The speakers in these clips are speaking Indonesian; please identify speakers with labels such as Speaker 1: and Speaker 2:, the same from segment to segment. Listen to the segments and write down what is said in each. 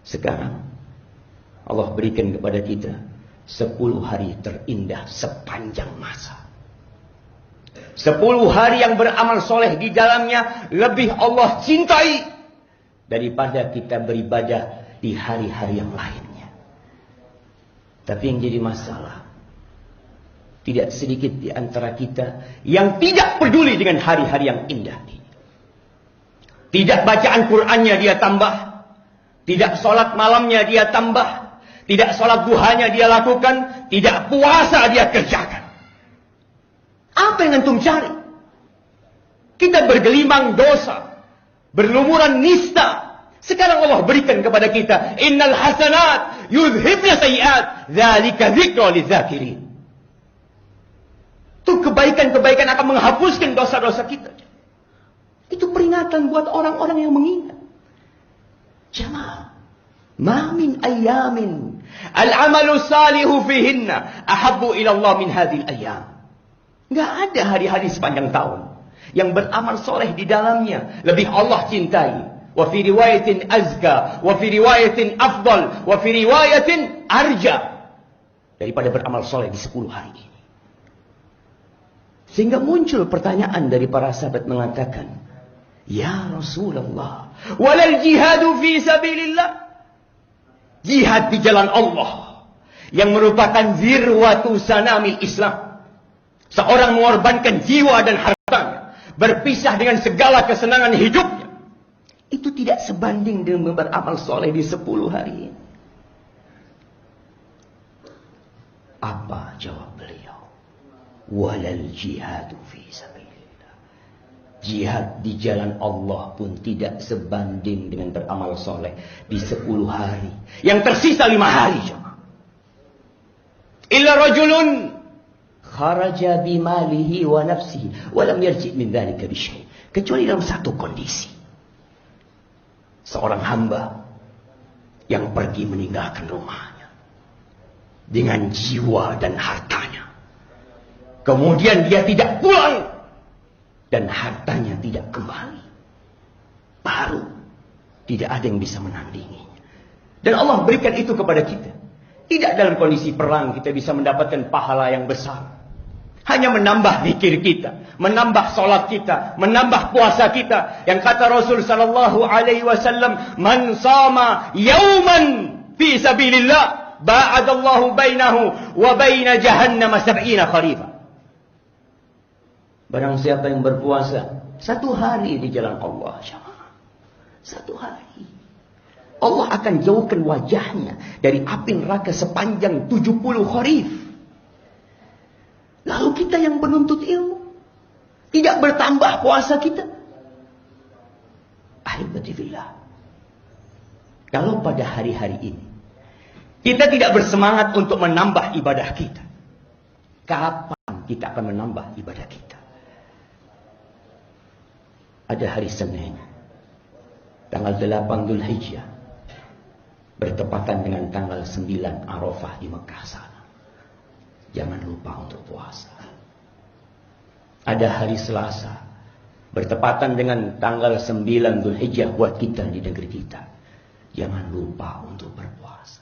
Speaker 1: Sekarang Allah berikan kepada kita 10 hari terindah sepanjang masa. 10 hari yang beramal soleh di dalamnya lebih Allah cintai daripada kita beribadah di hari-hari yang lainnya. Tapi yang jadi masalah, tidak sedikit di antara kita yang tidak peduli dengan hari-hari yang indah ini. Tidak bacaan Qur'annya dia tambah, tidak sholat malamnya dia tambah, tidak sholat duhanya dia lakukan, tidak puasa dia kerjakan. Apa yang antum cari? Kita bergelimang dosa, berlumuran nista. Sekarang Allah berikan kepada kita, innal hasanat yudhibna sayiat, dzalika dzikra lidzakirin. Itu kebaikan-kebaikan akan menghapuskan dosa-dosa kita. Itu peringatan buat orang-orang yang mengingat. Jamaah, ma min ayyamin al-amalu salihu fihinna ahabbu ila Allah min hadhil ayyam. Enggak ada hari-hari sepanjang tahun yang beramal soleh di dalamnya lebih Allah cintai. Wa fi riwayatin azka, wa fi riwayatin afdal, wa fi riwayatin arja, daripada beramal soleh di 10 hari ini. Sehingga muncul pertanyaan dari para sahabat mengatakan, ya Rasulullah, walal jihadu fi sabilillah. Jihad di jalan Allah yang merupakan zirwatu sanamil Islam. Seorang mengorbankan jiwa dan hartanya, berpisah dengan segala kesenangan hidupnya. Itu tidak sebanding dengan beramal soleh di 10 hari ini. Apa jawab beliau? Walal jihadu fi sabilillah. Jihad di jalan Allah pun tidak sebanding dengan beramal soleh di 10 hari. Yang tersisa 5 hari. Illa rajulun kharaja bimalihi wa nafsihi wa lam yarji' min dzalika bisyai'. Kecuali dalam satu kondisi. Seorang hamba yang pergi meninggalkan rumahnya dengan jiwa dan hartanya. Kemudian dia tidak pulang dan hartanya tidak kembali. Baru tidak ada yang bisa menandinginya. Dan Allah berikan itu kepada kita. Tidak dalam kondisi perang kita bisa mendapatkan pahala yang besar. Hanya menambah zikir kita, menambah salat kita, menambah puasa kita. Yang kata Rasul sallallahu alaihi wasallam, "Man shama yauman fi sabilillah, ba'adallahu bainahu wa baina jahannam 70 kharifa." Barang siapa yang berpuasa 1 hari di jalan Allah, 1 hari, Allah akan jauhkan wajahnya dari api neraka sepanjang 70 kharif. Lalu kita yang menuntut ilmu, tidak bertambah puasa kita. Ahibati fillah. Kalau pada hari-hari ini kita tidak bersemangat untuk menambah ibadah kita, kapan kita akan menambah ibadah kita? Ada hari Senin, tanggal 8 Dzulhijjah, bertepatan dengan tanggal 9 Arafah di Mekah sana. Jangan lupa untuk puasa. Ada hari Selasa, bertepatan dengan tanggal 9 Dzulhijjah buat kita di negeri kita. Jangan lupa untuk berpuasa.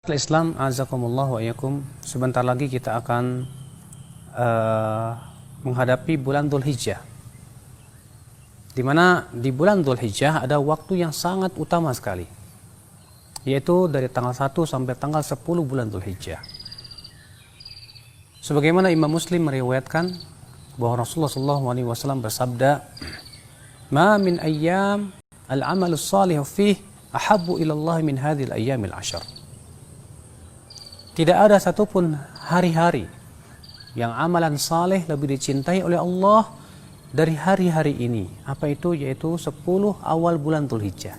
Speaker 2: Islam, azakumullah wa iyyakum. Sebentar lagi kita akan menghadapi bulan Dzulhijjah. Di mana di bulan Dzulhijjah ada waktu yang sangat utama sekali, yaitu dari tanggal 1 sampai tanggal 10 bulan Dzulhijjah. Sebagaimana Imam Muslim meriwayatkan bahwa Rasulullah SAW bersabda, "Ma min ayyam al-amalu salihu fih ahabbu ila Allah min hadhil ayyamil 'ashr." Tidak ada satupun hari-hari yang amalan saleh lebih dicintai oleh Allah dari hari-hari ini. Apa itu? Yaitu 10 awal bulan Dzulhijjah.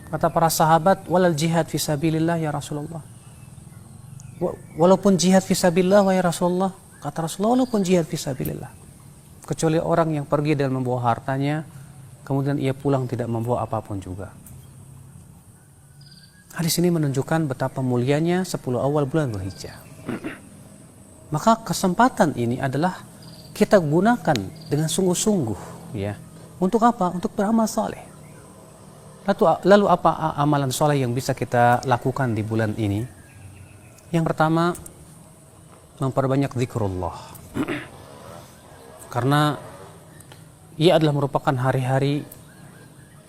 Speaker 2: Kata para sahabat, "Walal jihad fisabilillah ya Rasulullah." Walaupun jihad fisabilillah wahai Rasulullah, kata Rasulullah, walaupun jihad fisabilillah, kecuali orang yang pergi dan membawa hartanya, kemudian ia pulang tidak membawa apapun juga. Hadis ini menunjukkan betapa mulianya 10 awal bulan Dzulhijjah. Maka kesempatan ini adalah kita gunakan dengan sungguh-sungguh, ya. Untuk apa? Untuk beramal saleh. Lalu apa amalan soleh yang bisa kita lakukan di bulan ini? Yang pertama, memperbanyak zikrullah. Karena ia adalah merupakan hari-hari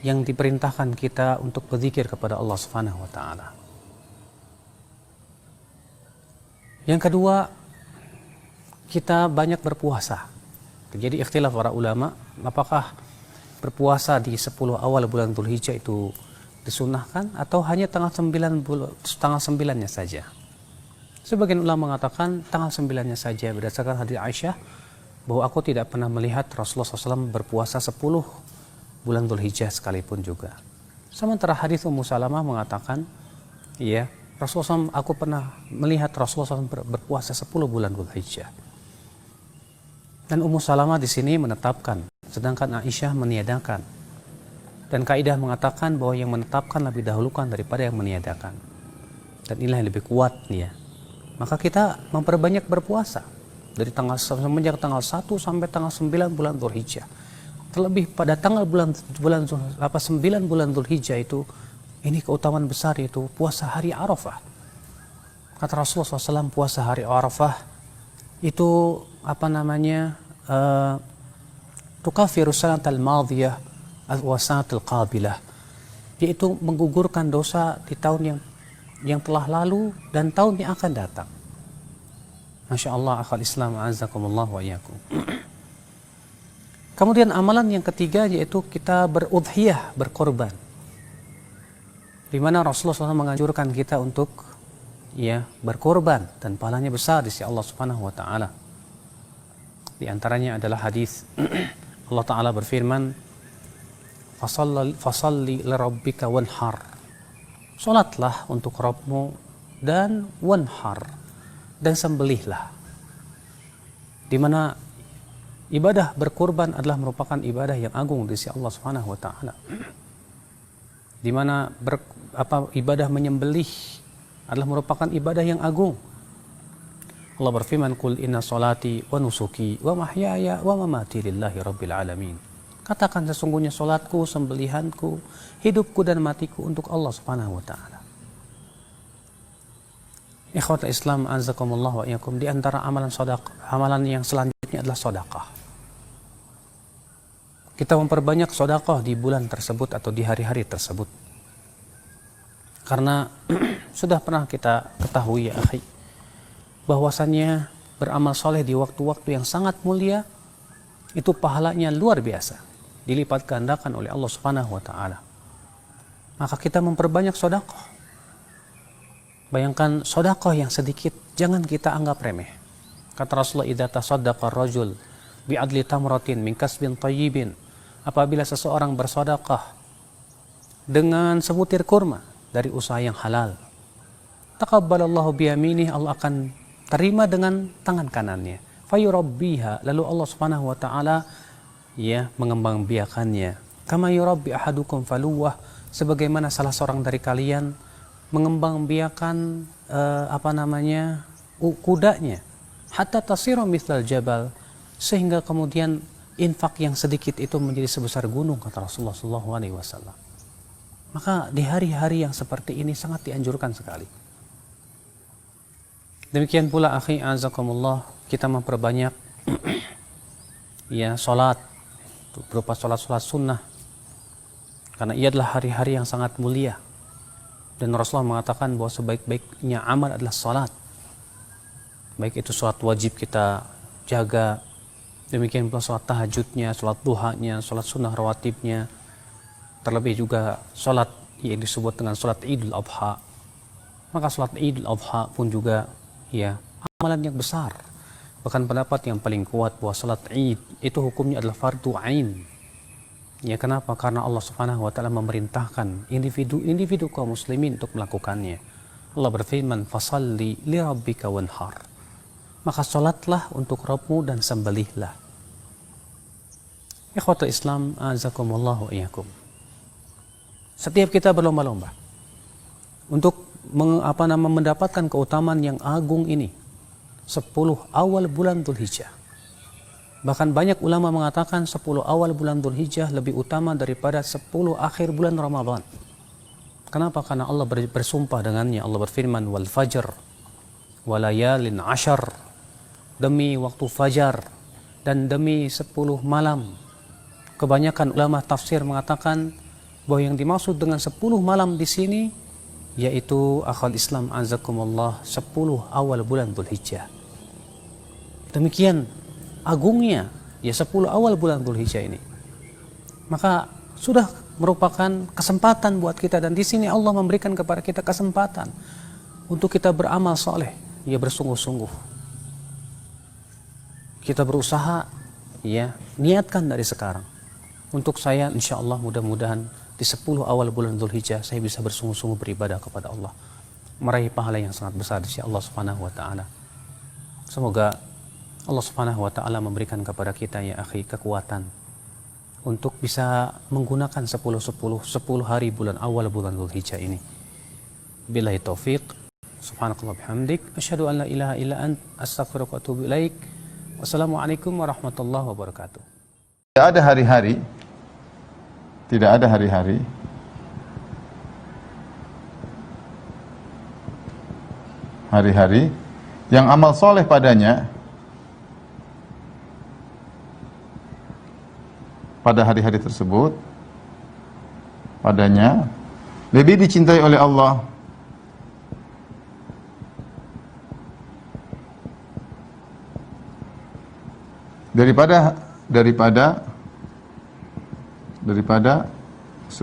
Speaker 2: yang diperintahkan kita untuk berzikir kepada Allah Subhanahu wa taala. Yang kedua, kita banyak berpuasa. Jadi ikhtilaf para ulama, apakah berpuasa di 10 awal bulan Dzulhijjah itu disunnahkan atau hanya tanggal 9-nya saja. Sebagian ulama mengatakan tanggal 9-nya saja berdasarkan hadis Aisyah bahwa aku tidak pernah melihat Rasulullah SAW berpuasa 10 bulan Dzulhijjah sekalipun juga. Sementara hadis Ummu Salamah mengatakan, iya, Rasulullah SAW, aku pernah melihat Rasulullah SAW berpuasa 10 bulan Dzulhijjah. Dan Ummu Salamah di sini menetapkan, sedangkan Aisyah meniadakan. Dan kaidah mengatakan bahwa yang menetapkan lebih dahulukan daripada yang meniadakan. Dan inilah yang lebih kuat nih ya. Maka kita memperbanyak berpuasa dari semenjak tanggal 1 sampai tanggal 9 bulan Dzulhijjah. Terlebih pada tanggal 9 bulan Dzulhijjah itu, ini keutamaan besar yaitu puasa hari Arafah. Kata Rasulullah SAW, puasa hari Arafah itu tukafiru sanatal madiyah wa sanatal qabilah, yaitu menggugurkan dosa di tahun yang telah lalu dan tahun yang akan datang. Masya Allah, akhal Islam, azakumullah wa iyyakum. Kemudian amalan yang ketiga yaitu kita berudhiyah, berkorban, di mana Rasulullah SAW menganjurkan kita untuk berkorban dan pahalanya besar di sisi Allah Subhanahu wa taala. Di antaranya adalah hadis Allah Ta'ala berfirman, fasalli lirabbika wanhar, solatlah untuk Rabbmu, dan wanhar, dan sembelihlah. Di mana ibadah berkorban adalah merupakan ibadah yang agung di sisi Allah Subhanahu wa taala. Di mana ibadah menyembelih adalah merupakan ibadah yang agung. Allah berfirman, "Qul inna salati wa nusuki wa mahyaya wa mamati lillahi rabbil alamin." Katakan, sesungguhnya salatku, sembelihanku, hidupku dan matiku untuk Allah Subhanahu wa taala. Ikhwatul Islam, azakumullah wa iyyakum, di antara amalan yang selanjutnya adalah sedekah. Kita memperbanyak sedekah di bulan tersebut atau di hari-hari tersebut. Karena sudah pernah kita ketahui ya akhi, bahwasannya beramal soleh di waktu-waktu yang sangat mulia itu pahalanya luar biasa, dilipat gandakan oleh Allah Subhanahu wa taala. Maka kita memperbanyak sedekah. Bayangkan sedekah yang sedikit jangan kita anggap remeh. Kata Rasulullah, idza tasaddaqa ar-rajul bi'adli tamratin min kasbin thayyibin, apabila seseorang bersedekah dengan sebutir kurma dari usaha yang halal, taqabbalallahu biyaminih, Allah akan terima dengan tangan kanannya. Fayurabbiha, lalu Allah Subhanahu wa taala mengembangbiakannya. Kama yurabbi ahadukum faluwah, sebagaimana salah seorang dari kalian mengembangbiakan kudanya, hatta tasiru mithlal jabal, sehingga kemudian infak yang sedikit itu menjadi sebesar gunung, kata Rasulullah SAW. Maka di hari-hari yang seperti ini sangat dianjurkan sekali. Demikian pula akhi azakumullah, kita memperbanyak salat, berupa salat sunnah, karena ia adalah hari-hari yang sangat mulia, dan Rasulullah mengatakan bahwa sebaik-baiknya amal adalah salat. Baik itu salat wajib kita jaga, demikian pula salat tahajudnya, salat duhanya, salat sunnah rawatibnya, terlebih juga salat yang disebut dengan salat Idul Adha. Maka salat Idul Adha pun juga amalan yang besar. Bahkan pendapat yang paling kuat bahwa salat Id itu hukumnya adalah fardu ain. Kenapa? Karena Allah Subhanahu wa taala memerintahkan individu kaum muslimin untuk melakukannya. Allah berfirman, fasalli li rabbika wanhar, maka salatlah untuk Rabbmu dan sembelihlah. Ikhwatul Islam, azakumullah wa iyyakum. Setiap kita berlomba-lomba untuk mendapatkan keutamaan yang agung ini, 10 awal bulan Dzulhijjah. Bahkan banyak ulama mengatakan 10 awal bulan Dzulhijjah lebih utama daripada 10 akhir bulan Ramadan. Kenapa? Karena Allah bersumpah dengannya. Allah berfirman, wal fajr walayalin ashar, demi waktu fajar dan demi 10 malam. Kebanyakan ulama tafsir mengatakan bahwa yang dimaksud dengan 10 malam di sini yaitu akhal Islam azakumullah 10 awal bulan Dzulhijjah. Demikian agungnya ya 10 awal bulan Dzulhijjah ini. Maka sudah merupakan kesempatan buat kita, dan di sini Allah memberikan kepada kita kesempatan untuk kita beramal soleh, ya bersungguh-sungguh. Kita berusaha, ya niatkan dari sekarang. Untuk saya insya Allah mudah-mudahan di 10 awal bulan Dzulhijjah saya bisa bersungguh-sungguh beribadah kepada Allah, meraih pahala yang sangat besar di sisi Allah Subhanahu wa taala. Semoga Allah Subhanahu wa taala memberikan kepada kita ya akhi kekuatan untuk bisa menggunakan 10 hari bulan awal bulan Dzulhijjah ini. Billahi taufiq. Subhanakallah bihamdik, asyhadu an la ilaha illa ant, astaghfiruka wa atubu ilaik. Wassalamualaikum warahmatullahi wabarakatuh.
Speaker 3: Tidak ada hari-hari yang amal soleh padanya pada hari-hari tersebut padanya lebih dicintai oleh Allah daripada 10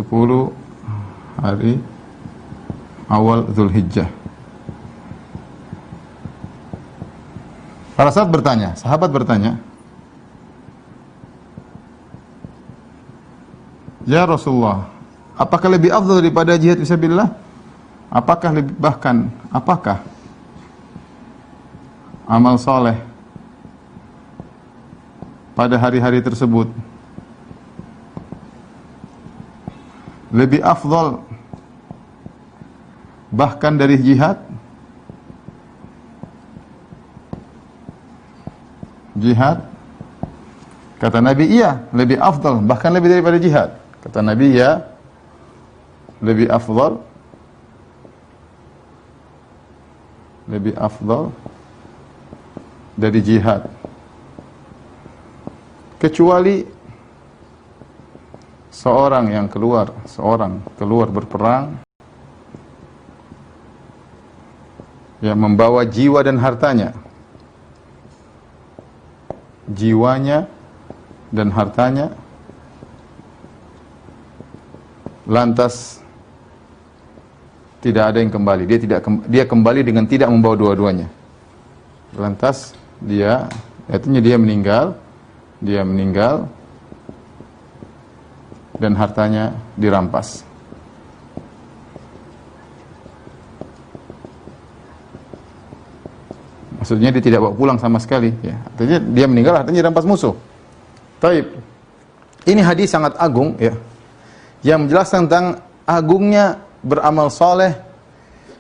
Speaker 3: hari awal Dzulhijjah. Para sahabat bertanya, ya Rasulullah, apakah lebih afdal daripada jihad fisabilillah? Apakah amal soleh pada hari-hari tersebut lebih afdal bahkan dari jihad? Kata Nabi, iya, lebih afdal, bahkan lebih daripada jihad. Kata Nabi, ya, lebih afdal dari jihad. Kecuali seorang keluar berperang yang membawa jiwa dan hartanya, lantas tidak ada yang kembali. Dia kembali dengan tidak membawa dua-duanya. Lantas artinya dia meninggal dan hartanya dirampas. Maksudnya dia tidak bawa pulang sama sekali, ya. Artinya dia meninggal, hartanya dirampas musuh. Taib. Ini hadis sangat agung, ya, yang menjelaskan tentang agungnya beramal soleh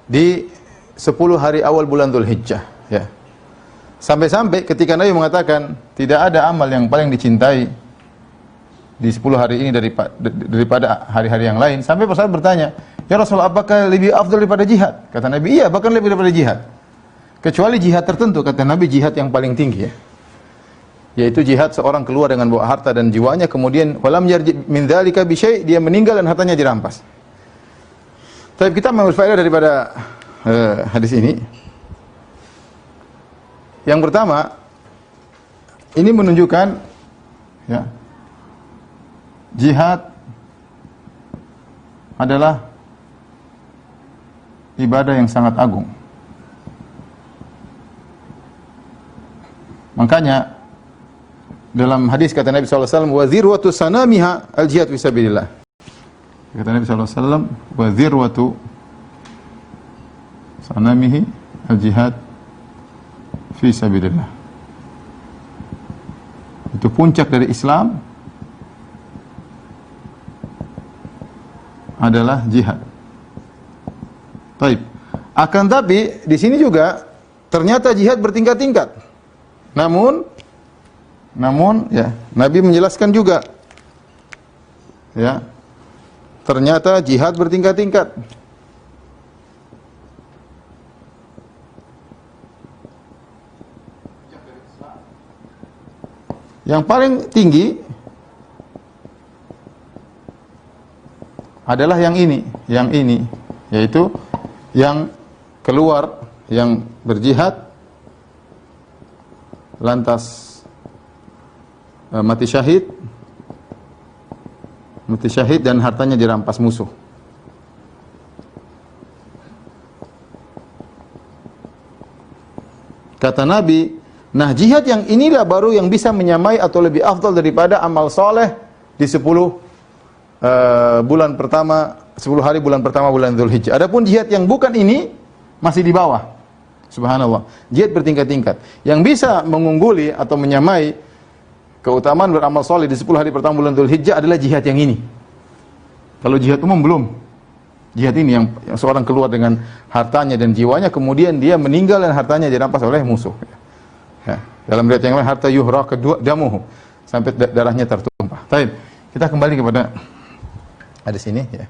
Speaker 3: di 10 hari awal bulan Dzulhijjah, ya. Sampai-sampai ketika Nabi mengatakan tidak ada amal yang paling dicintai di 10 hari ini daripada hari-hari yang lain, sampai para sahabat bertanya, ya Rasulullah, apakah lebih afdal daripada jihad? Kata Nabi, iya, bahkan lebih daripada jihad. Kecuali jihad tertentu, kata Nabi, jihad yang paling tinggi, ya, yaitu jihad seorang keluar dengan bawa harta dan jiwanya, kemudian walam yarji min dzalika bi syai', dia meninggal dan hartanya dirampas. Tapi kita mengambil faedah daripada hadis ini. Yang pertama, ini menunjukkan, ya, jihad adalah ibadah yang sangat agung. Makanya dalam hadis kata Nabi SAW, wa zirwatu sanamiha al-jihad fisabilillah. Kata Nabi SAW, wa zirwatu sanamihi al-jihad fisabilillah. Itu puncak dari Islam adalah jihad. Taib. Akan tapi di sini juga ternyata jihad bertingkat-tingkat. Namun Namun ya, Nabi menjelaskan juga ya, ternyata jihad bertingkat-tingkat. Yang paling tinggi adalah yang ini, yaitu yang keluar, yang berjihad, lantas mati syahid dan hartanya dirampas musuh. Kata Nabi, nah jihad yang inilah baru yang bisa menyamai atau lebih afdal daripada amal soleh di 10 bulan pertama, 10 hari bulan pertama bulan Dzulhijjah. Adapun jihad yang bukan ini masih di bawah. Subhanallah. Jihad bertingkat-tingkat. Yang bisa mengungguli atau menyamai keutamaan beramal soleh di 10 hari pertama bulan Dzulhijjah adalah jihad yang ini. Kalau jihad umum belum. Jihad ini yang seorang keluar dengan hartanya dan jiwanya, kemudian dia meninggal dan hartanya dirampas oleh musuh. Ya. Dalam riwayat yang lain, harta yuhra kedua damuhu, sampai darahnya tertumpah. Baik, kita kembali kepada hadis ini ya.